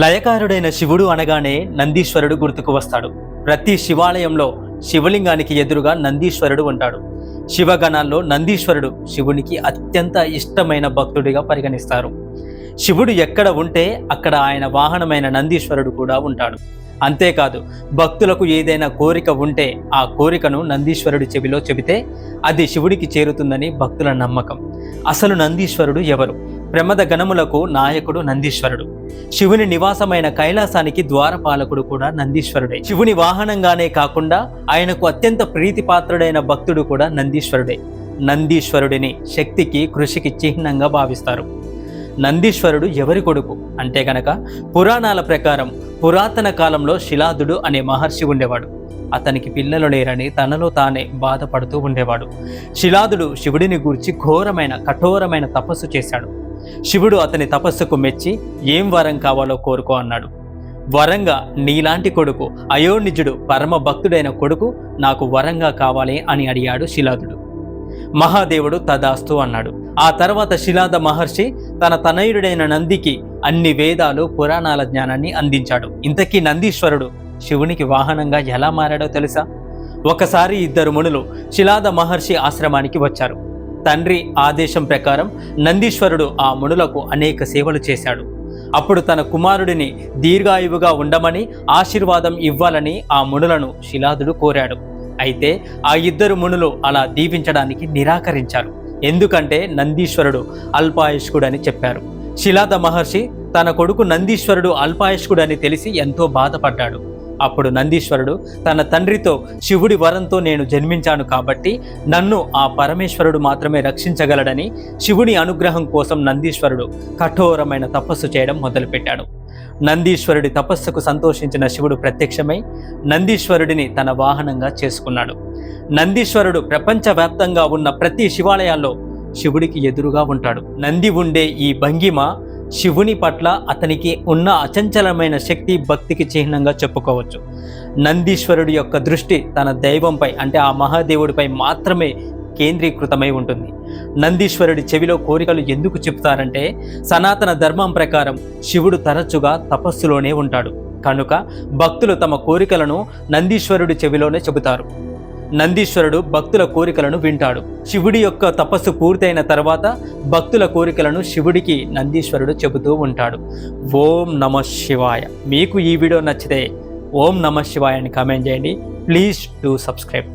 లయకారుడైన శివుడు అనగానే నందీశ్వరుడు గుర్తుకు వస్తాడు. ప్రతి శివాలయంలో శివలింగానికి ఎదురుగా నందీశ్వరుడు ఉంటాడు. శివగణాల్లో నందీశ్వరుడు శివునికి అత్యంత ఇష్టమైన భక్తుడిగా పరిగణిస్తారు. శివుడు ఎక్కడ ఉంటే అక్కడ ఆయన వాహనమైన నందీశ్వరుడు కూడా ఉంటాడు. అంతేకాదు, భక్తులకు ఏదైనా కోరిక ఉంటే ఆ కోరికను నందీశ్వరుడి చెవిలో చెబితే అది శివుడికి చేరుతుందని భక్తుల నమ్మకం. అసలు నందీశ్వరుడు ఎవరు? ప్రమద గణములకు నాయకుడు నందీశ్వరుడు. శివుని నివాసమైన కైలాసానికి ద్వారపాలకుడు కూడా నందీశ్వరుడే. శివుని వాహనంగానే కాకుండా ఆయనకు అత్యంత ప్రీతిపాత్రుడైన భక్తుడు కూడా నందీశ్వరుడే. నందీశ్వరుడిని శక్తికి, కృషికి చిహ్నంగా భావిస్తారు. నందీశ్వరుడు ఎవరి కొడుకు అంటే గనక పురాణాల ప్రకారం పురాతన కాలంలో శిలాదుడు అనే మహర్షి ఉండేవాడు. అతనికి పిల్లలు లేరని తనలో తానే బాధపడుతూ ఉండేవాడు. శిలాదుడు శివుడిని గూర్చి ఘోరమైన, కఠోరమైన తపస్సు చేశాడు. శివుడు అతని తపస్సుకు మెచ్చి ఏం వరం కావాలో కోరుకో అన్నాడు. వరంగా నీలాంటి కొడుకు, అయోనిజుడు, పరమ భక్తుడైన కొడుకు నాకు వరంగా కావాలి అని అడిగాడు శిలాదుడు. మహాదేవుడు తదాస్తు అన్నాడు. ఆ తర్వాత శిలాద మహర్షి తన తనయుడైన నందికి అన్ని వేదాలు, పురాణాల జ్ఞానాన్ని అందించాడు. ఇంతకీ నందీశ్వరుడు శివునికి వాహనంగా ఎలా మారాడో తెలుసా? ఒకసారి ఇద్దరు మునులు శిలాద మహర్షి ఆశ్రమానికి వచ్చారు. తండ్రి ఆదేశం ప్రకారం నందీశ్వరుడు ఆ మునులకు అనేక సేవలు చేశాడు. అప్పుడు తన కుమారుడిని దీర్ఘాయువుగా ఉండమని, ఆశీర్వాదం ఇవ్వాలని ఆ మునులను శిలాదుడు కోరాడు. అయితే ఆ ఇద్దరు మునులు అలా దీవించడానికి నిరాకరించారు. ఎందుకంటే నందీశ్వరుడు అల్పాయుష్కుడని చెప్పారు. శిలాద మహర్షి తన కొడుకు నందీశ్వరుడు అల్పాయుష్కుడని తెలిసి ఎంతో బాధపడ్డాడు. అప్పుడు నందీశ్వరుడు తన తండ్రితో, శివుడి వరంతో నేను జన్మించాను కాబట్టి నన్ను ఆ పరమేశ్వరుడు మాత్రమే రక్షించగలడని శివుని అనుగ్రహం కోసం నందీశ్వరుడు కఠోరమైన తపస్సు చేయడం మొదలుపెట్టాడు. నందీశ్వరుడి తపస్సుకు సంతోషించిన శివుడు ప్రత్యక్షమై నందీశ్వరుడిని తన వాహనంగా చేసుకున్నాడు. నందీశ్వరుడు ప్రపంచవ్యాప్తంగా ఉన్న ప్రతి శివాలయాల్లో శివుడికి ఎదురుగా ఉంటాడు. నంది ఉండే ఈ భంగిమ శివుని పట్ల అతనికి ఉన్న అచంచలమైన శక్తి, భక్తికి చిహ్నంగా చెప్పుకోవచ్చు. నందీశ్వరుడి యొక్క దృష్టి తన దైవంపై అంటే ఆ మహాదేవుడిపై మాత్రమే కేంద్రీకృతమై ఉంటుంది. నందీశ్వరుడి చెవిలో కోరికలు ఎందుకు చెప్తారంటే సనాతన ధర్మం ప్రకారం శివుడు తరచుగా తపస్సులోనే ఉంటాడు. కనుక భక్తులు తమ కోరికలను నందీశ్వరుడి చెవిలోనే చెబుతారు. నందీశ్వరుడు భక్తుల కోరికలను వింటాడు. శివుడి యొక్క తపస్సు పూర్తయిన తర్వాత భక్తుల కోరికలను శివుడికి నందీశ్వరుడు చెబుతూ ఉంటాడు. ఓం నమః శివాయ. మీకు ఈ వీడియో నచ్చితే ఓం నమః శివాయ అని కామెంట్ చేయండి. Please do subscribe.